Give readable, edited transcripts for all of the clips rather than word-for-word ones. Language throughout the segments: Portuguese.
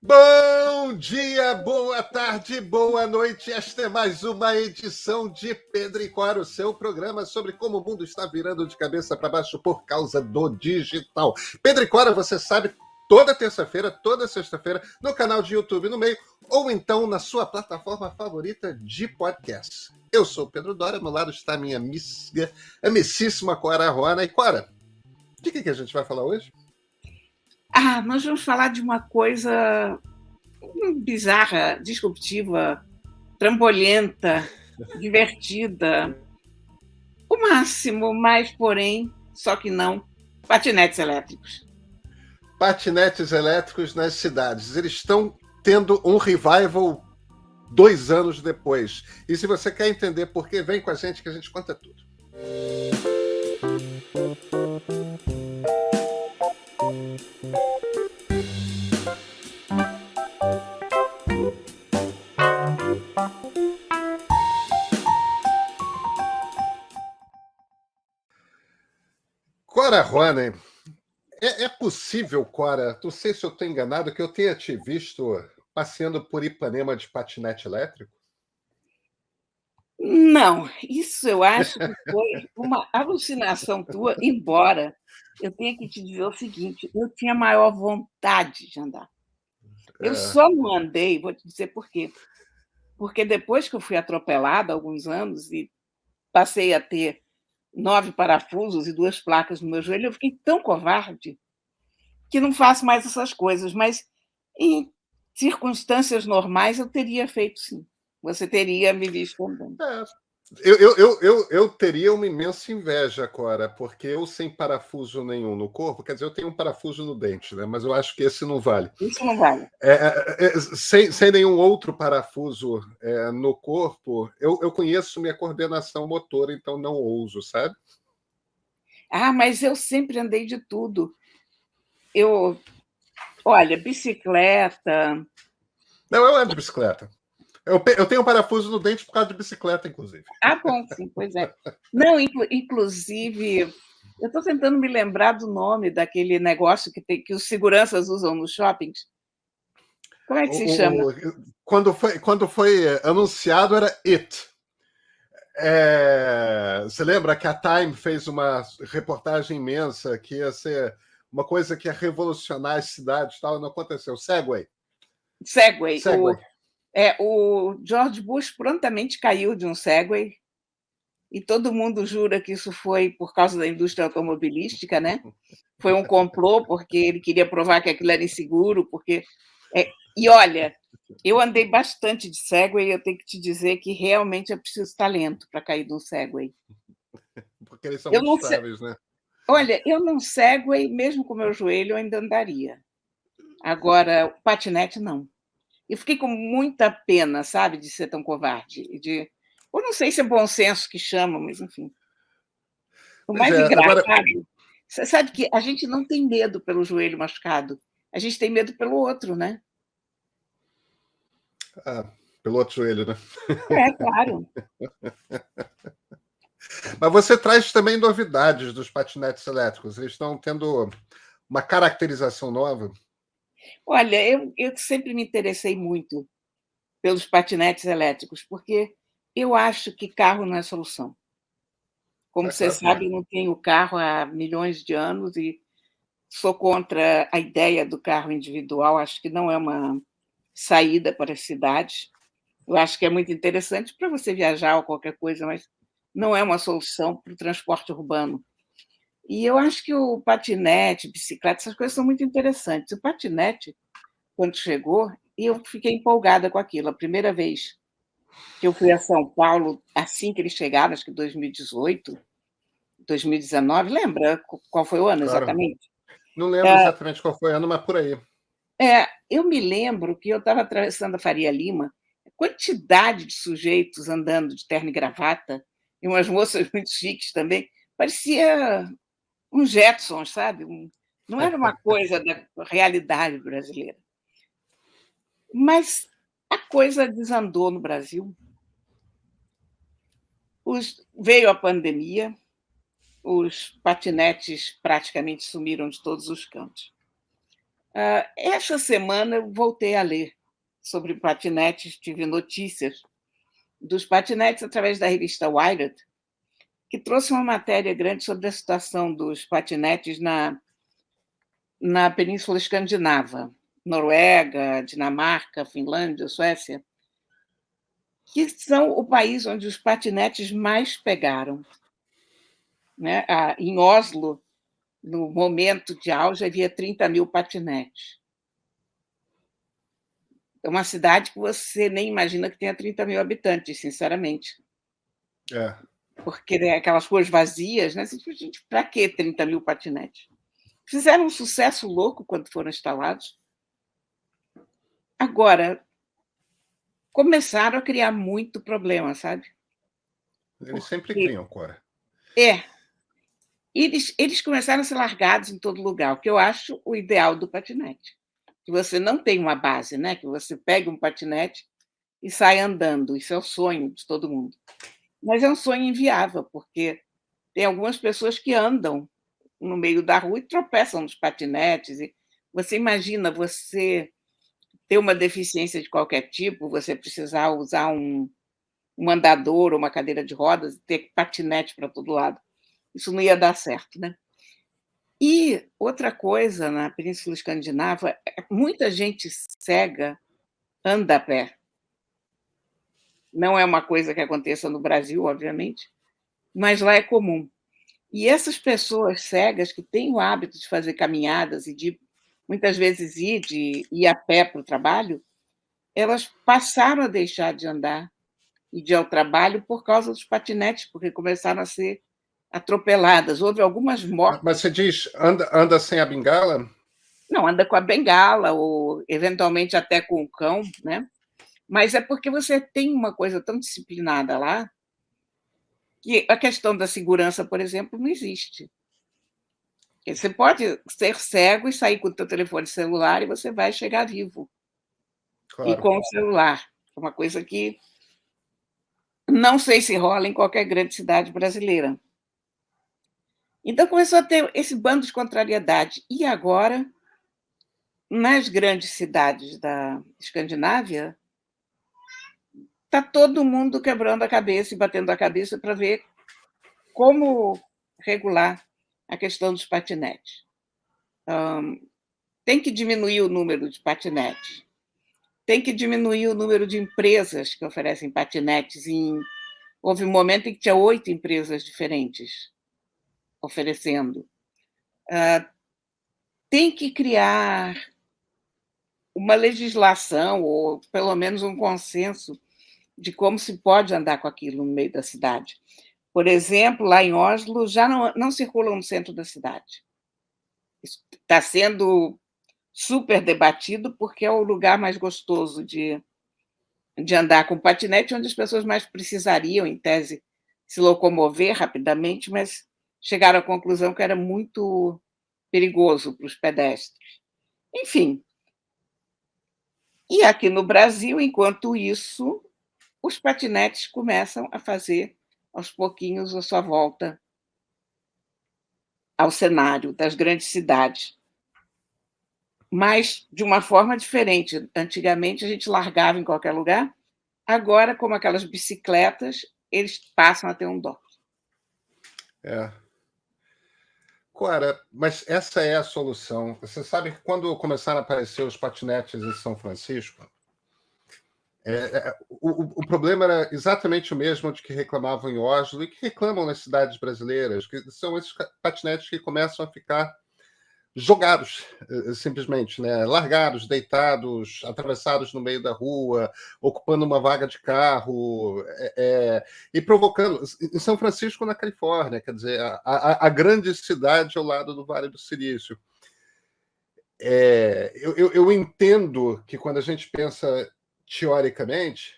Bom dia, boa tarde, boa noite. Esta é mais uma edição de Pedro e Cora, o seu programa sobre como o mundo está virando de cabeça para baixo por causa do digital. Pedro e Cora, você sabe, toda terça-feira, toda sexta-feira, no canal de YouTube no meio, ou então na sua plataforma favorita de podcast. Eu sou o Pedro Dória, ao meu lado está a minha amicíssima Cora Rona. E Cora, de que a gente vai falar hoje? Nós vamos falar de uma coisa bizarra, disruptiva, trambolhenta, divertida, o máximo, mas, porém, só que não, patinetes elétricos. Patinetes elétricos nas cidades. Eles estão tendo um revival 2 anos depois. E se você quer entender por quê, vem com a gente que a gente conta tudo. Cora Rony, é possível, Cora, não sei se eu estou enganado, que eu tenha te visto passeando por Ipanema de patinete elétrico? Não, isso eu acho que foi uma alucinação tua, embora eu tenha que te dizer o seguinte, eu tinha maior vontade de andar. Eu só não andei, vou te dizer por quê. Porque depois que eu fui atropelada há alguns anos e passei a ter 9 parafusos e 2 placas no meu joelho, eu fiquei tão covarde que não faço mais essas coisas, mas em circunstâncias normais eu teria feito sim. Você teria me visto andando. É. Eu teria uma imensa inveja, Cora, porque eu sem parafuso nenhum no corpo, quer dizer, eu tenho um parafuso no dente, né? Mas eu acho que esse não vale. Isso não vale. Sem nenhum outro parafuso no corpo, eu conheço minha coordenação motora, então não ouso, sabe? Mas eu sempre andei de tudo. Olha, bicicleta. Não, eu ando de bicicleta. Eu tenho um parafuso no dente por causa de bicicleta, inclusive. Bom, sim, pois é. Não, inclusive, eu estou tentando me lembrar do nome daquele negócio que os seguranças usam nos shoppings. Como é que se chama? Quando foi anunciado, era It. Você lembra que a Time fez uma reportagem imensa que ia ser uma coisa que ia revolucionar as cidades e tal, não aconteceu. Segway. Segway. O George Bush prontamente caiu de um Segway e todo mundo jura que isso foi por causa da indústria automobilística, né? Foi um complô porque ele queria provar que aquilo era inseguro, E olha, eu andei bastante de Segway e eu tenho que te dizer que realmente é preciso talento para cair de um Segway. Porque eles são Eu muito não sei, estáveis, né? olha, eu num Segway, mesmo com o meu joelho, eu ainda andaria. Agora, o patinete, não. Eu fiquei com muita pena, sabe, de ser tão covarde. Eu não sei se é bom senso que chama, mas enfim. O Pois mais é, agora. engraçado, você sabe que a gente não tem medo pelo joelho machucado, a gente tem medo pelo outro, né? Pelo outro joelho, né? Claro. Mas você traz também novidades dos patinetes elétricos. Eles estão tendo uma caracterização nova. Olha, eu sempre me interessei muito pelos patinetes elétricos, porque eu acho que carro não é solução. Como É você claro que não é. sabe, eu não tenho carro há milhões de anos e sou contra a ideia do carro individual, acho que não é uma saída para as cidades. Eu acho que é muito interessante para você viajar ou qualquer coisa, mas não é uma solução para o transporte urbano. E eu acho que o patinete, bicicleta, essas coisas são muito interessantes. O patinete, quando chegou, e eu fiquei empolgada com aquilo. A primeira vez que eu fui a São Paulo, assim que eles chegaram, acho que 2018, 2019, lembra qual foi o ano Claro. exatamente? Não lembro exatamente qual foi o ano, mas por aí. Eu me lembro que eu estava atravessando a Faria Lima, a quantidade de sujeitos andando de terno e gravata, e umas moças muito chiques também, parecia um Jetsons, sabe? Não era uma coisa da realidade brasileira. Mas a coisa desandou no Brasil. Veio a pandemia, os patinetes praticamente sumiram de todos os cantos. Essa semana eu voltei a ler sobre patinetes, tive notícias dos patinetes através da revista Wired, que trouxe uma matéria grande sobre a situação dos patinetes na Península Escandinava, Noruega, Dinamarca, Finlândia, Suécia, que são o país onde os patinetes mais pegaram. Né? Em Oslo, no momento de auge, havia 30 mil patinetes. É uma cidade que você nem imagina que tenha 30 mil habitantes, sinceramente. É. Porque aquelas ruas vazias, né? Gente, para que 30 mil patinetes? Fizeram um sucesso louco quando foram instalados. Agora, começaram a criar muito problema, sabe? Eles sempre criam, Cora. Eles começaram a ser largados em todo lugar, o que eu acho o ideal do patinete. Que você não tem uma base, né? Que você pegue um patinete e sai andando. Isso é o sonho de todo mundo. Mas é um sonho inviável, porque tem algumas pessoas que andam no meio da rua e tropeçam nos patinetes. E você imagina você ter uma deficiência de qualquer tipo, você precisar usar um andador ou uma cadeira de rodas e ter patinete para todo lado. Isso não ia dar certo, né? E outra coisa na Península Escandinava, muita gente cega anda a pé. Não é uma coisa que aconteça no Brasil, obviamente, mas lá é comum. E essas pessoas cegas que têm o hábito de fazer caminhadas e de muitas vezes ir a pé para o trabalho, elas passaram a deixar de andar e de ir ao trabalho por causa dos patinetes, porque começaram a ser atropeladas. Houve algumas mortes. Mas você diz, anda sem a bengala? Não, anda com a bengala ou eventualmente até com o cão, né? Mas é porque você tem uma coisa tão disciplinada lá que a questão da segurança, por exemplo, não existe. Você pode ser cego e sair com o teu telefone celular e você vai chegar vivo. E Claro. com o celular. É uma coisa que não sei se rola em qualquer grande cidade brasileira. Então começou a ter esse bando de contrariedade. E agora, nas grandes cidades da Escandinávia, está todo mundo quebrando a cabeça e batendo a cabeça para ver como regular a questão dos patinetes. Tem que diminuir o número de patinetes. Tem que diminuir o número de empresas que oferecem patinetes. Houve um momento em que tinha 8 empresas diferentes oferecendo. Tem que criar uma legislação, ou pelo menos um consenso, de como se pode andar com aquilo no meio da cidade. Por exemplo, lá em Oslo, já não circulam no centro da cidade. Isso está sendo super debatido, porque é o lugar mais gostoso de andar com patinete, onde as pessoas mais precisariam, em tese, se locomover rapidamente, mas chegaram à conclusão que era muito perigoso para os pedestres. Enfim. E aqui no Brasil, enquanto isso, os patinetes começam a fazer, aos pouquinhos, a sua volta ao cenário das grandes cidades. Mas de uma forma diferente. Antigamente, a gente largava em qualquer lugar. Agora, como aquelas bicicletas, eles passam a ter um dock. Cora, mas essa é a solução. Você sabe que quando começaram a aparecer os patinetes em São Francisco, o problema era exatamente o mesmo de que reclamavam em Oslo e que reclamam nas cidades brasileiras, que são esses patinetes que começam a ficar jogados, simplesmente, né? Largados, deitados, atravessados no meio da rua, ocupando uma vaga de carro, e provocando. Em São Francisco, na Califórnia, quer dizer, a grande cidade ao lado do Vale do Silício. Eu entendo que quando a gente pensa teoricamente,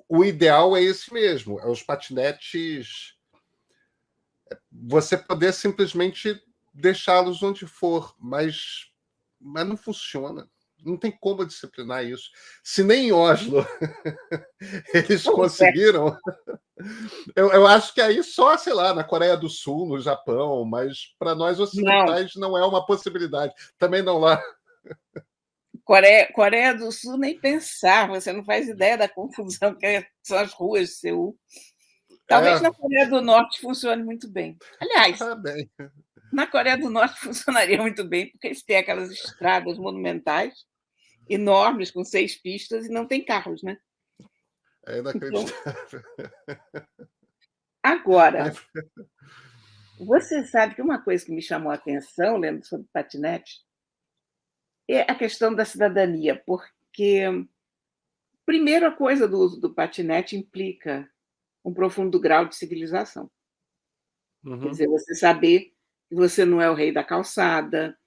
o ideal é esse mesmo, é os patinetes, você poder simplesmente deixá-los onde for, mas não funciona. Não tem como disciplinar isso. Se nem em Oslo eles conseguiram, eu acho que aí só, sei lá, na Coreia do Sul, no Japão, mas para nós ocidentais não é uma possibilidade. Também não lá. Coreia do Sul, nem pensar, você não faz ideia da confusão que são as ruas de Seul. Talvez na Coreia do Norte funcione muito bem. Aliás, bem. na Coreia do Norte funcionaria muito bem, porque eles têm aquelas estradas monumentais, enormes, com 6 pistas, e não tem carros, né? É inacreditável. Então, agora, você sabe que uma coisa que me chamou a atenção, lendo sobre patinete, é a questão da cidadania, porque, primeiro, a coisa do uso do patinete implica um profundo grau de civilização. Quer dizer, você saber que você não é o rei da calçada,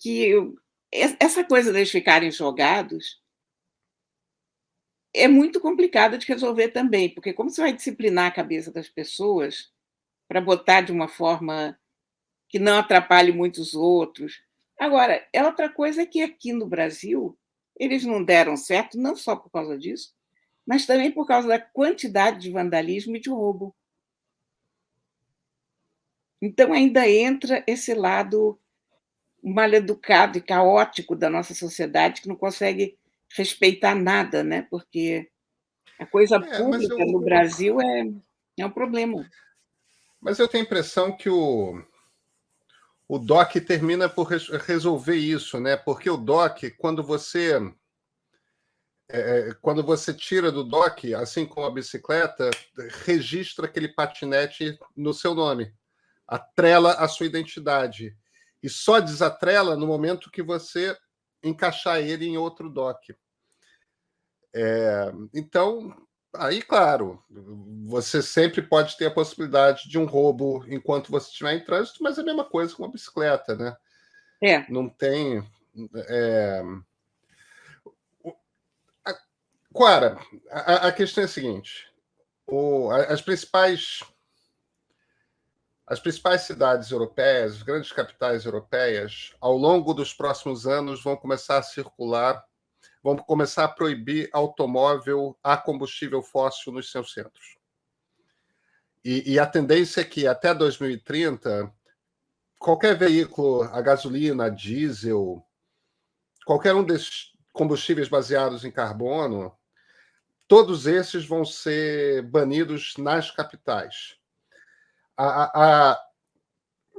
que essa coisa deles ficarem jogados é muito complicada de resolver também, porque como você vai disciplinar a cabeça das pessoas para botar de uma forma que não atrapalhe muito os outros. Agora, é outra coisa é que aqui no Brasil eles não deram certo, não só por causa disso, mas também por causa da quantidade de vandalismo e de roubo. Então ainda entra esse lado mal-educado e caótico da nossa sociedade que não consegue respeitar nada, né? Porque a coisa Mas pública no Brasil é um problema. Mas eu tenho a impressão que o DOC termina por resolver isso, né? Porque o DOC, quando você tira do DOC, assim como a bicicleta, registra aquele patinete no seu nome, atrela a sua identidade. E só desatrela no momento que você encaixar ele em outro DOC. Então, aí, claro, você sempre pode ter a possibilidade de um roubo enquanto você estiver em trânsito, mas é a mesma coisa com a bicicleta, né? É. Não tem. Clara, a questão é a seguinte: as principais cidades europeias, as grandes capitais europeias, ao longo dos próximos anos, vão começar a proibir automóvel a combustível fóssil nos seus centros. E a tendência é que até 2030, qualquer veículo a gasolina, a diesel, qualquer um desses combustíveis baseados em carbono, todos esses vão ser banidos nas capitais.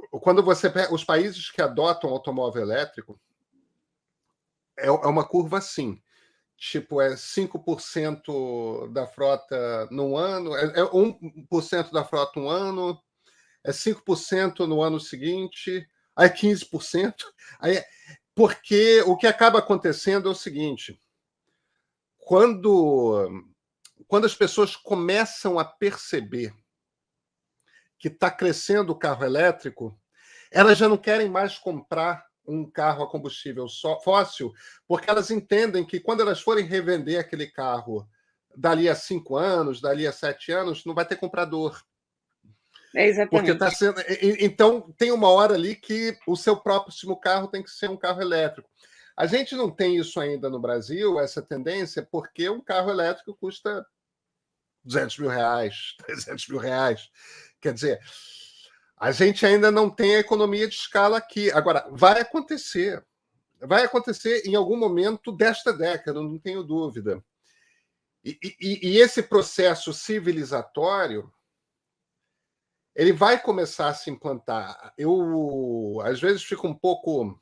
Quando você pega os países que adotam automóvel elétrico, é uma curva assim. Tipo, é 5% da frota no ano, é 1% da frota um ano, é 5% no ano seguinte, aí 15%. Aí, porque o que acaba acontecendo é o seguinte: quando as pessoas começam a perceber que está crescendo o carro elétrico, elas já não querem mais comprar um carro a combustível fóssil, porque elas entendem que quando elas forem revender aquele carro dali a 5 anos, dali a 7 anos, não vai ter comprador. Porque Exatamente. está sendo. Então, tem uma hora ali que o seu próximo carro tem que ser um carro elétrico. A gente não tem isso ainda no Brasil, essa tendência, porque um carro elétrico custa 200 mil reais, 300 mil reais. Quer dizer, a gente ainda não tem a economia de escala aqui. Agora, vai acontecer em algum momento desta década, não tenho dúvida. E esse processo civilizatório ele vai começar a se implantar. Eu, às vezes, fico um pouco...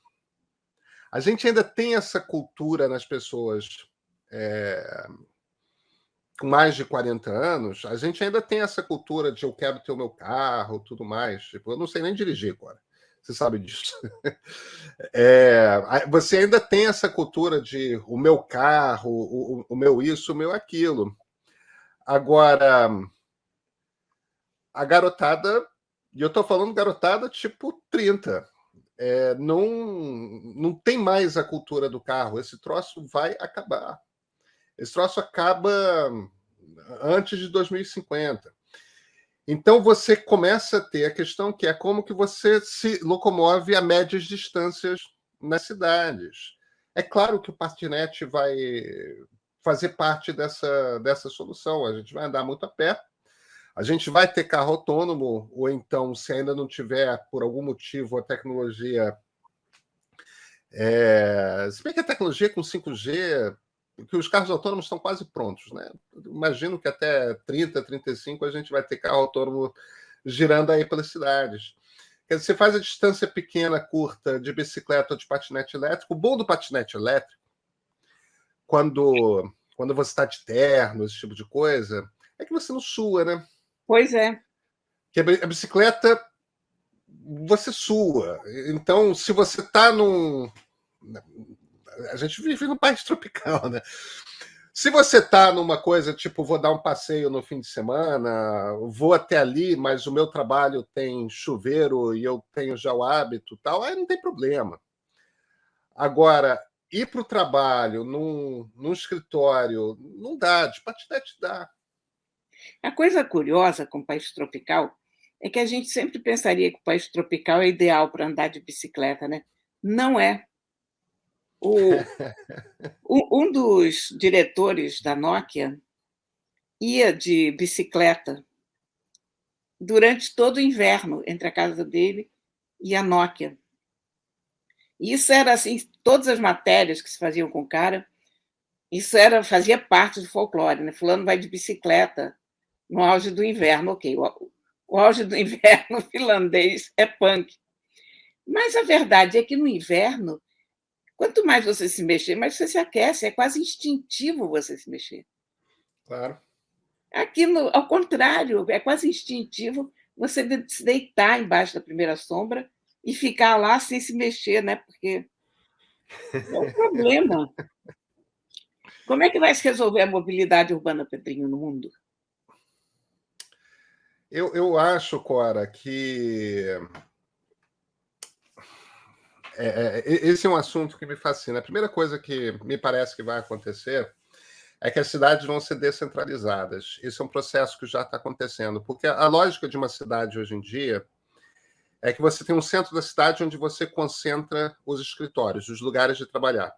A gente ainda tem essa cultura nas pessoas com mais de 40 anos, a gente ainda tem essa cultura de eu quero ter o meu carro, tudo mais. Tipo, eu não sei nem dirigir agora. Você sabe disso. Você ainda tem essa cultura de o meu carro, o meu isso, o meu aquilo. Agora, a garotada, e eu estou falando garotada tipo 30, não tem mais a cultura do carro. Esse troço vai acabar. Esse troço acaba antes de 2050. Então você começa a ter a questão que é como que você se locomove a médias distâncias nas cidades. É claro que o patinete vai fazer parte dessa solução. A gente vai andar muito a pé, a gente vai ter carro autônomo, ou então, se ainda não tiver, por algum motivo, a tecnologia Se bem que a tecnologia com 5G, que os carros autônomos estão quase prontos, né? Imagino que até 30, 35 a gente vai ter carro autônomo girando aí pelas cidades. Quer dizer, você faz a distância pequena, curta, de bicicleta ou de patinete elétrico. O bom do patinete elétrico, quando você está de terno, esse tipo de coisa, é que você não sua, né? Pois é. Porque a bicicleta, você sua. Então, se você está num... A gente vive num país tropical, né? Se você está numa coisa tipo, vou dar um passeio no fim de semana, vou até ali, mas o meu trabalho tem chuveiro e eu tenho já o hábito, tal, aí não tem problema. Agora, ir para o trabalho num escritório, não dá, de patinete dá. A coisa curiosa com o país tropical é que a gente sempre pensaria que o país tropical é ideal para andar de bicicleta, né? Não é. Um dos diretores da Nokia ia de bicicleta durante todo o inverno entre a casa dele e a Nokia. E isso era assim, todas as matérias que se faziam com o cara, fazia parte do folclore, né? Fulano vai de bicicleta no auge do inverno, ok. O auge do inverno finlandês é punk. Mas a verdade é que no inverno, quanto mais você se mexer, mais você se aquece, é quase instintivo você se mexer. Claro. Aqui, ao contrário, é quase instintivo você se deitar embaixo da primeira sombra e ficar lá sem se mexer, né? Porque é um problema. Como é que vai se resolver a mobilidade urbana, Pedrinho, no mundo? Eu acho, Cora, que esse é um assunto que me fascina. A primeira coisa que me parece que vai acontecer é que as cidades vão ser descentralizadas. Isso é um processo que já está acontecendo, porque a lógica de uma cidade hoje em dia é que você tem um centro da cidade onde você concentra os escritórios, os lugares de trabalhar.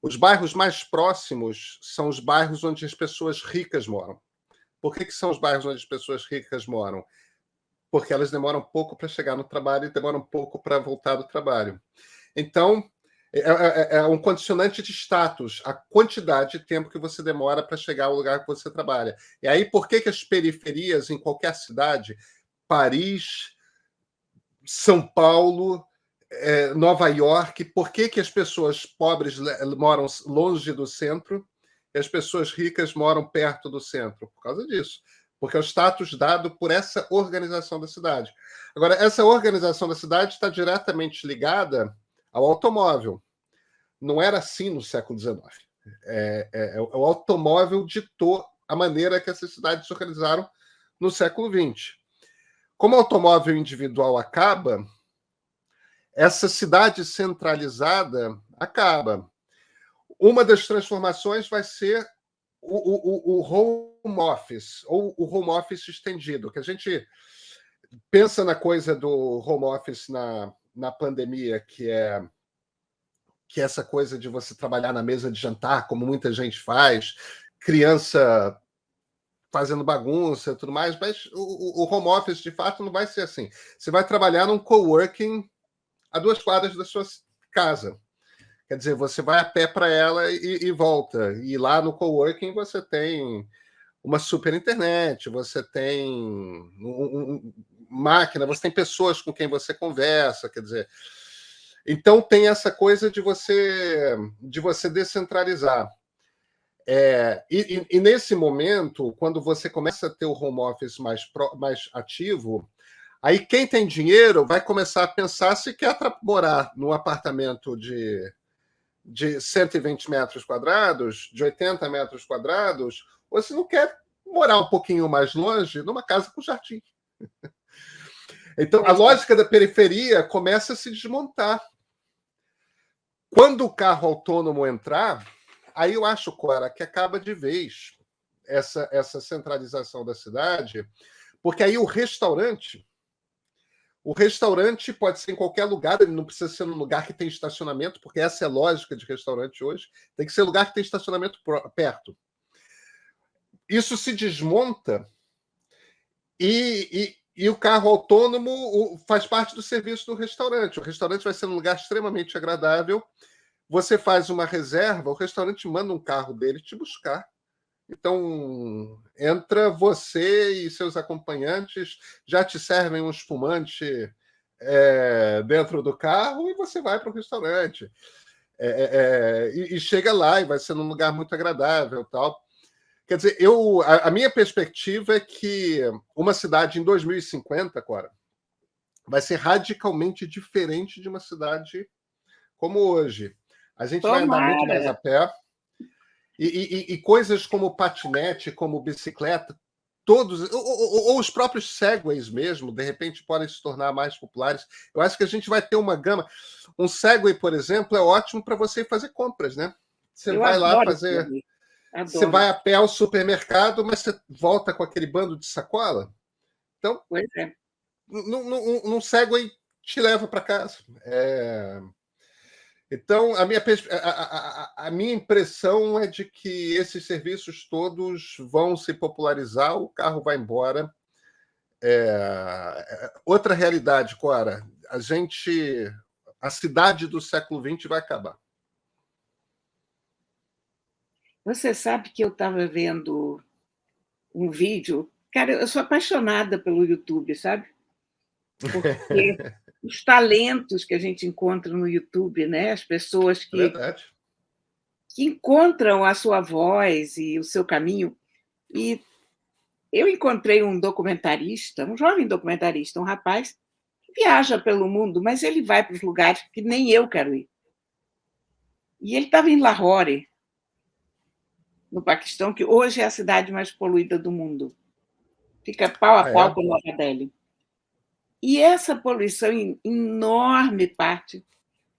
Os bairros mais próximos são os bairros onde as pessoas ricas moram. Por que são os bairros onde as pessoas ricas moram? Porque elas demoram pouco para chegar no trabalho e demoram pouco para voltar do trabalho. Então, é um condicionante de status, a quantidade de tempo que você demora para chegar ao lugar que você trabalha. E aí, por que as periferias, em qualquer cidade, Paris, São Paulo, Nova York, por que as pessoas pobres moram longe do centro e as pessoas ricas moram perto do centro? Por causa disso. Porque é o status dado por essa organização da cidade. Agora, essa organização da cidade está diretamente ligada ao automóvel. Não era assim no século XIX. O automóvel ditou a maneira que essas cidades se organizaram no século XX. Como o automóvel individual acaba, essa cidade centralizada acaba. Uma das transformações vai ser o home office, ou o home office estendido, que a gente pensa na coisa do home office na pandemia, que é essa coisa de você trabalhar na mesa de jantar, como muita gente faz, criança fazendo bagunça e tudo mais, mas o home office, de fato, não vai ser assim. Você vai trabalhar num coworking a 2 quadras da sua casa. Quer dizer, você vai a pé para ela e volta. E lá no coworking você tem uma super internet, você tem máquina, você tem pessoas com quem você conversa, quer dizer. Então tem essa coisa de você descentralizar. E nesse momento, quando você começa a ter o home office mais ativo, aí quem tem dinheiro vai começar a pensar se quer morar num apartamento de 120 metros quadrados, de 80 metros quadrados, ou se não quer morar um pouquinho mais longe, numa casa com jardim. Então, a lógica da periferia começa a se desmontar. Quando o carro autônomo entrar, aí eu acho, Cora, que acaba de vez essa centralização da cidade, porque aí o restaurante pode ser em qualquer lugar, ele não precisa ser num lugar que tem estacionamento, porque essa é a lógica de restaurante hoje, tem que ser lugar que tem estacionamento perto. Isso se desmonta e E o carro autônomo faz parte do serviço do restaurante. O restaurante vai ser um lugar extremamente agradável. Você faz uma reserva, o restaurante manda um carro dele te buscar. Então, entra você e seus acompanhantes, já te servem um espumante dentro do carro e você vai para o restaurante. E chega lá e vai ser num lugar muito agradável, tal. Quer dizer, a minha perspectiva é que uma cidade em 2050, Cora, vai ser radicalmente diferente de uma cidade como hoje. A gente vai andar muito mais a pé e coisas como patinete, como bicicleta, todos, ou os próprios segways mesmo, de repente podem se tornar mais populares. Eu acho que a gente vai ter uma gama. Um segway, por exemplo, é ótimo para você fazer compras, né? Você vai lá fazer... Você vai a pé ao supermercado, mas você volta com aquele bando de sacola. Então, pois é. Num Segway te leva para casa. Então, a minha impressão é de que esses serviços todos vão se popularizar, o carro vai embora. Outra realidade, Cora, a cidade do século XX vai acabar. Você sabe que eu estava vendo um vídeo. Cara, eu sou apaixonada pelo YouTube, sabe? Porque os talentos que a gente encontra no YouTube, né? As pessoas que encontram a sua voz e o seu caminho. E eu encontrei um documentarista, um jovem documentarista, um rapaz que viaja pelo mundo, mas ele vai para os lugares que nem eu quero ir. E ele estava em Lahore, no Paquistão, que hoje é a cidade mais poluída do mundo. Fica pau a pau com Nova Delhi. E essa poluição, em enorme parte,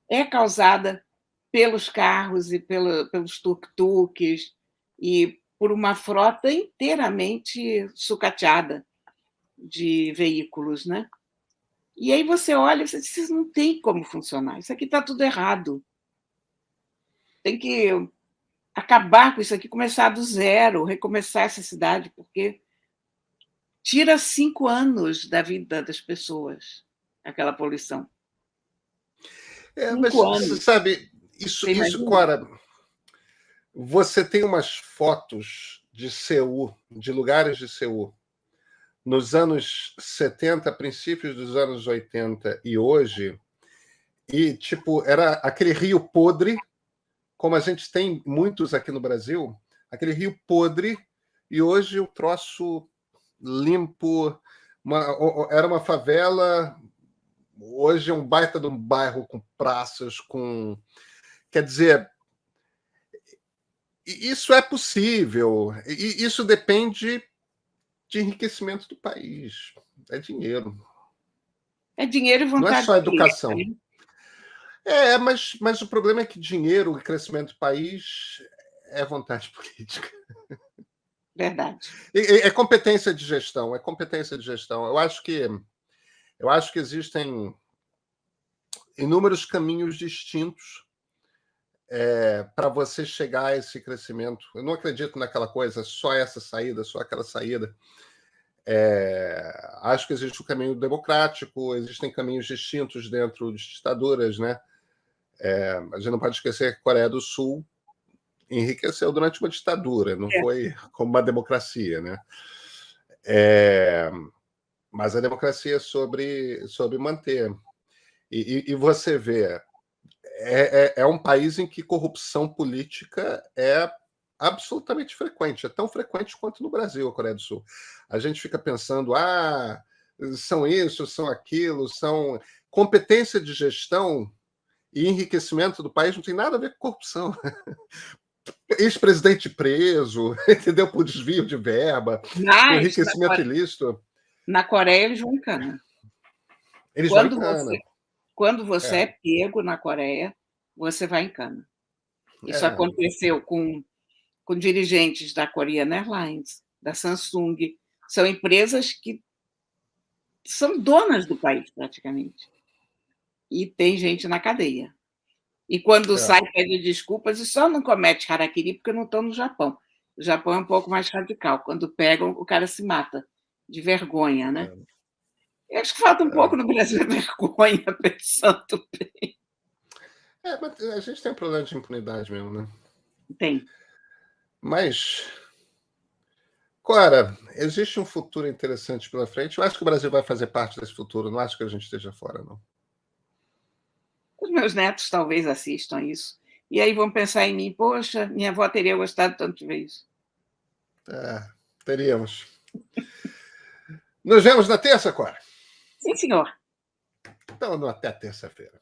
é causada pelos carros e pelos tuk-tuks e por uma frota inteiramente sucateada de veículos, né? E aí você olha e você diz, isso não tem como funcionar, isso aqui está tudo errado. Tem que acabar com isso aqui, começar do zero, recomeçar essa cidade, porque tira 5 anos da vida das pessoas, aquela poluição. 5 anos. Você sabe, isso, Cora, você tem umas fotos de Seul, de lugares de Seul, nos anos 70, princípios dos anos 80 e hoje, e tipo, era aquele rio podre, como a gente tem muitos aqui no Brasil, aquele rio podre, e hoje o troço limpo, era uma favela, hoje é um baita de um bairro com praças, com... Quer dizer, isso é possível, e isso depende de enriquecimento do país. É dinheiro. É dinheiro e vontade. Não é só educação. Mas o problema é que dinheiro e crescimento do país é vontade política. Verdade. É competência de gestão, Eu acho que existem inúmeros caminhos distintos para você chegar a esse crescimento. Eu não acredito naquela coisa, só essa saída, só aquela saída. Acho que existe o caminho democrático, existem caminhos distintos dentro de ditaduras, né? A gente não pode esquecer que a Coreia do Sul enriqueceu durante uma ditadura, não foi como uma democracia, né? Mas a democracia é sobre manter. E você vê, é um país em que corrupção política é absolutamente frequente, é tão frequente quanto no Brasil, a Coreia do Sul. A gente fica pensando, são isso, são aquilo, são... Competência de gestão e enriquecimento do país não tem nada a ver com corrupção. Ex-presidente preso, entendeu? Por desvio de verba, por enriquecimento ilícito. Na Coreia, eles vão em cana. Quando você é pego na Coreia, você vai em cana. Isso aconteceu com dirigentes da Korean Airlines, da Samsung. São empresas que são donas do país, praticamente. E tem gente na cadeia. E quando sai, pede desculpas e só não comete harakiri porque não estão no Japão. O Japão é um pouco mais radical. Quando pegam, o cara se mata de vergonha, né? Eu acho que falta um pouco no Brasil a vergonha, pensando bem. Mas a gente tem um problema de impunidade mesmo, né? Tem. Mas, Cora, existe um futuro interessante pela frente. Eu acho que o Brasil vai fazer parte desse futuro. Não acho que a gente esteja fora, não. Os meus netos talvez assistam isso. E aí vão pensar em mim, poxa, minha avó teria gostado tanto de ver isso. Teríamos. Nos vemos na terça, Cora? Sim, senhor. Então, até terça-feira.